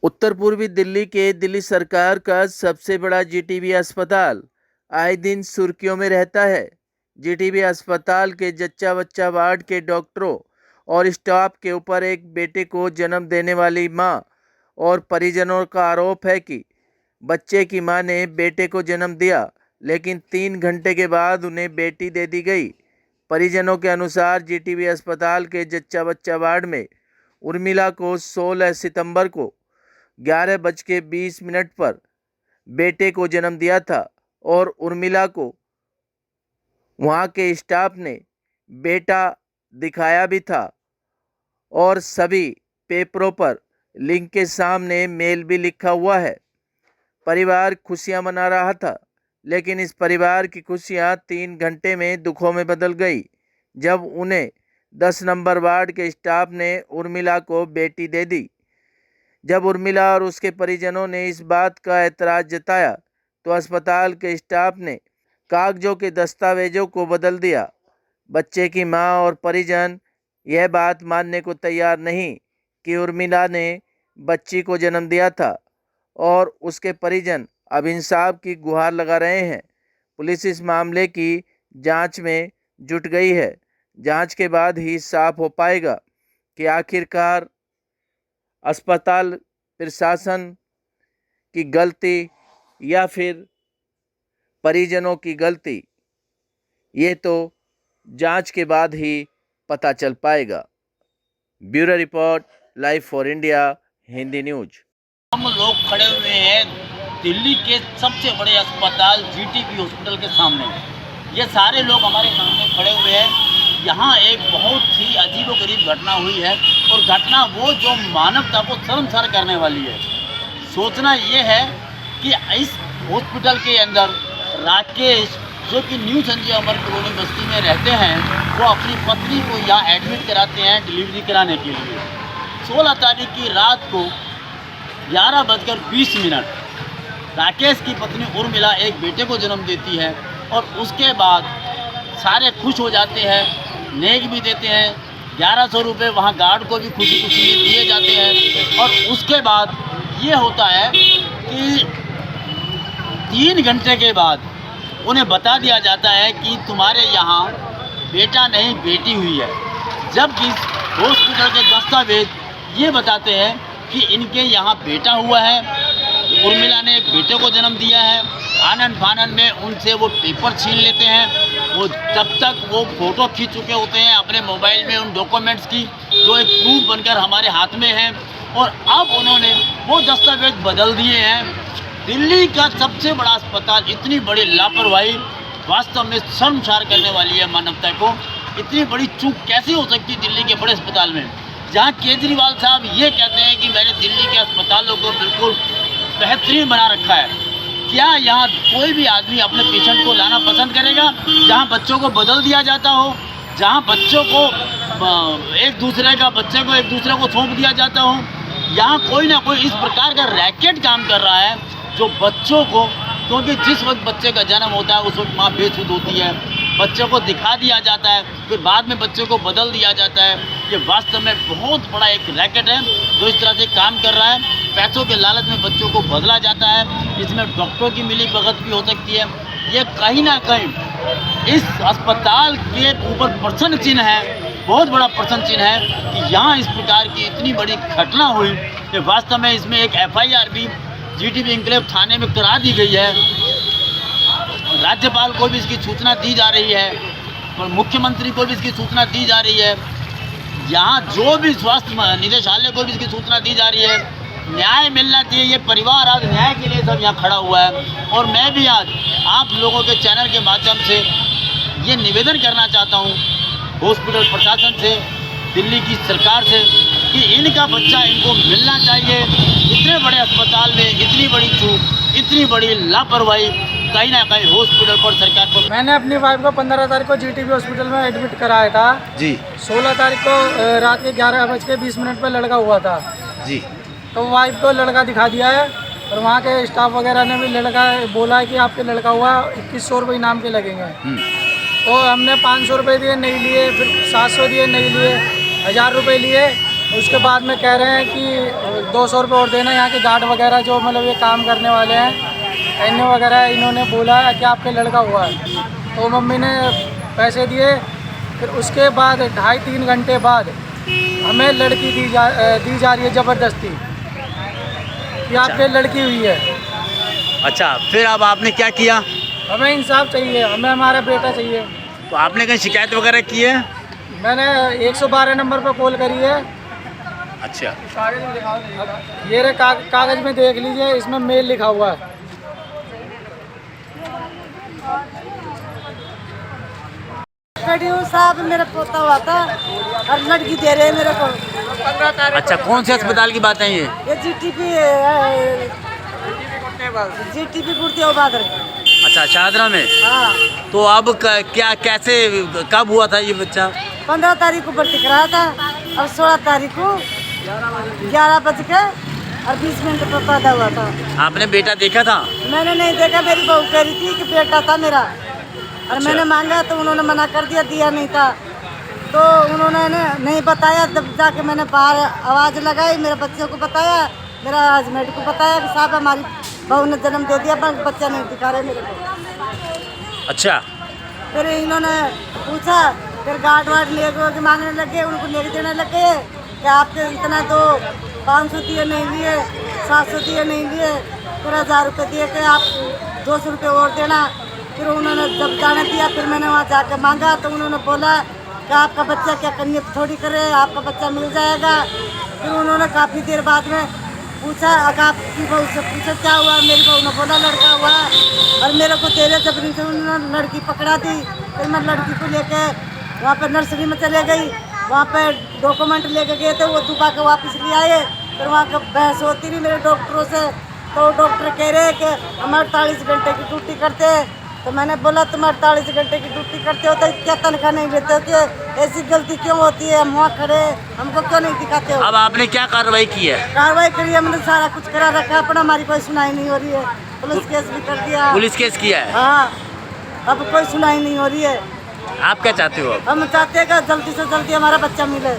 उत्तर पूर्वी दिल्ली के दिल्ली सरकार का सबसे बड़ा जीटीबी अस्पताल आए दिन सुर्खियों में रहता है। जीटीबी अस्पताल के जच्चा बच्चा वार्ड के डॉक्टरों और स्टाफ के ऊपर एक बेटे को जन्म देने वाली मां और परिजनों का आरोप है कि बच्चे की मां ने बेटे को जन्म दिया, लेकिन 3 घंटे के बाद उन्हें बेटी दे दी गई। परिजनों के अनुसार जीटीबी अस्पताल के जच्चा बच्चा वार्ड में उर्मिला को 16 सितंबर को 11:20 पर बेटे को जन्म दिया था और उर्मिला को वहां के स्टाफ ने बेटा दिखाया भी था और सभी पेपरों पर लिंक के सामने मेल भी लिखा हुआ है। परिवार खुशियां मना रहा था, लेकिन इस परिवार की खुशियां 3 घंटे में दुखों में बदल गई जब उन्हें 10 नंबर वार्ड के स्टाफ ने उर्मिला को बेटी दे दी। जब उर्मिला और उसके परिजनों ने इस बात का एतराज़ जताया तो अस्पताल के स्टाफ ने कागजों के दस्तावेजों को बदल दिया। बच्चे की मां और परिजन यह बात मानने को तैयार नहीं कि उर्मिला ने बच्ची को जन्म दिया था और उसके परिजन अब इंसाफ की गुहार लगा रहे हैं। पुलिस इस मामले की जांच में जुट गई है। जांच के बाद ही साफ हो पाएगा कि आखिरकार अस्पताल प्रशासन की गलती या फिर परिजनों की गलती, ये तो जांच के बाद ही पता चल पाएगा। Bureau report, live for India, Hindi news. हम लोग खड़े हुए हैं दिल्ली के सबसे बड़े अस्पताल जीटीबी हॉस्पिटल के सामने। ये सारे लोग हमारे सामने खड़े हुए हैं। यहाँ एक बहुत ही अजीबोगरीब घटना हुई है और घटना वो जो मानवता को शर्मसार करने वाली है। सोचना ये है कि इस हॉस्पिटल के अंदर राकेश, जो कि न्यू संजय अमर कॉलोनी बस्ती में रहते हैं, वो अपनी पत्नी को यहाँ एडमिट कराते हैं डिलीवरी कराने के लिए। 16 तारीख की रात को 11:20 राकेश की पत्नी उर्मिला एक बेटे को जन्म देती है और उसके बाद सारे खुश हो जाते हैं, नेक भी देते हैं। 1100 रुपये वहाँ गार्ड को भी खुशी खुशी में दिए जाते हैं। और उसके बाद ये होता है कि 3 घंटे के बाद उन्हें बता दिया जाता है कि तुम्हारे यहाँ बेटा नहीं बेटी हुई है, जबकि हॉस्पिटल के दस्तावेज ये बताते हैं कि इनके यहाँ बेटा हुआ है। उर्मिला ने एक बेटे को जन्म दिया है। आनन फानन में उनसे वो पेपर छीन लेते हैं। वो तब तक वो फ़ोटो खींच चुके होते हैं अपने मोबाइल में उन डॉक्यूमेंट्स की, जो एक प्रूफ बनकर हमारे हाथ में है। और अब उन्होंने वो दस्तावेज बदल दिए हैं। दिल्ली का सबसे बड़ा अस्पताल, इतनी बड़ी लापरवाही वास्तव में शर्मसार करने वाली है मानवता को। इतनी बड़ी चूक कैसे हो सकती है दिल्ली के बड़े अस्पताल में, जहाँ केजरीवाल साहब ये कहते हैं कि मैंने दिल्ली के अस्पतालों को बिल्कुल बेहतरीन बना रखा है। क्या यहाँ कोई भी आदमी अपने पेशेंट को लाना पसंद करेगा जहाँ बच्चों को बदल दिया जाता हो, जहाँ बच्चों को बच्चे को एक दूसरे को सौंप दिया जाता हो? यहाँ कोई ना कोई इस प्रकार का रैकेट काम कर रहा है जो बच्चों को, क्योंकि जिस वक्त बच्चे का जन्म होता है उस वक्त माँ बेसुध होती है, बच्चों को दिखा दिया जाता है, फिर बाद में बच्चों को बदल दिया जाता है। ये वास्तव में बहुत बड़ा एक रैकेट है जो इस तरह से काम कर रहा है। पैसों के लालच में बच्चों को बदला जाता है। इसमें डॉक्टरों की मिली भगत भी हो सकती है। ये कहीं ना कहीं इस अस्पताल के ऊपर प्रश्न चिन्ह है, बहुत बड़ा प्रश्न चिन्ह है कि यहाँ इस प्रकार की इतनी बड़ी घटना हुई कि वास्तव में इसमें एक FIR भी जीटीबी इंक्लेव थाने में करा दी गई है। राज्यपाल को भी इसकी सूचना दी जा रही है और मुख्यमंत्री को भी इसकी सूचना दी जा रही है। यहाँ जो भी स्वास्थ्य निदेशालय को भी इसकी सूचना दी जा रही है। न्याय मिलना चाहिए। ये परिवार आज न्याय के लिए सब यहाँ खड़ा हुआ है और मैं भी आज आप लोगों के चैनल के माध्यम से ये निवेदन करना चाहता हूँ हॉस्पिटल प्रशासन से, दिल्ली की सरकार से, कि इनका बच्चा इनको मिलना चाहिए। इतने बड़े अस्पताल में इतनी बड़ी चूक, इतनी बड़ी लापरवाही कहीं ना कहीं हॉस्पिटल पर, सरकार पर। मैंने अपनी वाइफ को 15 तारीख को जीटीबी हॉस्पिटल में एडमिट कराया था जी। 16 तारीख को रात के 11:20 पर लड़का हुआ था जी। तो वाइफ को लड़का दिखा दिया है और वहाँ के स्टाफ वगैरह ने भी लड़का बोला है कि आपके लड़का हुआ, 2100 रुपये इनाम के लगेंगे। तो हमने 500 रुपये दिए, नहीं लिए, फिर 700 दिए, नहीं लिए, 1000 रुपये लिए उसके बाद में कह रहे हैं कि 200 रुपये और देना। यहाँ के गार्ड वगैरह जो मतलब ये काम करने वाले हैं एन वगैरह, इन्होंने बोला है कि आपके लड़का हुआ है। तो मम्मी ने पैसे दिए। फिर उसके बाद 2.5-3 घंटे बाद हमें लड़की दी जा रही है ज़बरदस्ती कि आपके लड़की हुई है। अच्छा, फिर अब आपने क्या किया? हमें इंसाफ चाहिए, हमें हमारा बेटा चाहिए। तो आपने कहीं शिकायत वगैरह की है? मैंने 112 नंबर पर कॉल करी है। अच्छा, ये रहे कागज़ में देख लीजिए, इसमें मेल लिखा हुआ है। साहब मेरा पोता हुआ था और लड़की दे रहे हैं मेरे को 15 तारीख। अच्छा, कौन से अस्पताल की बात है ये? ये जीटीपी गुड़तिया बादर। अच्छा, शाहदरा में। हाँ, तो अब क्या कैसे कब हुआ था ये बच्चा? 15 तारीख को भर्ती कराया था और 16 तारीख को 11 बज के और 20 मिनट पर पैदा हुआ था। आपने बेटा देखा था? मैंने नहीं देखा, मेरी बहू कह रही थी कि बेटा था मेरा और अच्छा। मैंने मांगा तो उन्होंने मना कर दिया नहीं था। तो उन्होंने नहीं बताया। जब जाके मैंने बाहर आवाज़ लगाई, मेरे बच्चे को बताया, मेरा हस्बैंड को बताया कि साहब हमारी बहू ने जन्म दे दिया, पर बच्चा नहीं दिखा रहे मेरे को। अच्छा, फिर इन्होंने पूछा, फिर गार्ड वार्ड लेके मांगने लगे, उनको लेके देने लगे कि आपके इतना तो 500 दिए नहीं लिए, 700 दिए नहीं लिए, फिर 1000 रुपये दिए कि आप 200 रुपये और देना। फिर उन्होंने जब जाने दिया, फिर मैंने वहाँ जाकर मांगा तो उन्होंने बोला कि आपका बच्चा क्या करनी थोड़ी करे, आपका बच्चा मिल जाएगा। फिर उन्होंने काफ़ी देर बाद में पूछा, अगर आपकी बहू से पूछा क्या हुआ, मेरी बहू ने बोला लड़का हुआ और मेरे को तेरे जबरी से उन्होंने लड़की पकड़ा दी। फिर मैं लड़की को लेके वहाँ पर नर्सरी में चले गई, वहाँ पर डॉक्यूमेंट लेके गए थे, वो दुबा के वापस ले आए। फिर वहाँ का बहस होती रही मेरे डॉक्टरों से, तो डॉक्टर कह रहे हैं कि हम 48 घंटे की ड्यूटी करते हैं। तो मैंने बोला तुम 48 घंटे की ड्यूटी करते हो तो क्या तनख्वाह नहीं लेते हो? कि ऐसी गलती क्यों होती है? हम वहाँ खड़े, हमको क्यों नहीं दिखाते हो? अब आपने क्या कार्रवाई की है? कार्रवाई करी है, हमने सारा कुछ करा रखा, अपना हमारी कोई सुनाई नहीं हो रही है। पुलिस केस भी कर दिया। पुलिस केस किया है? हाँ, अब कोई सुनाई नहीं हो रही है। आप क्या चाहते हो अब? हम चाहते हैं कि जल्दी से जल्दी हमारा बच्चा मिले।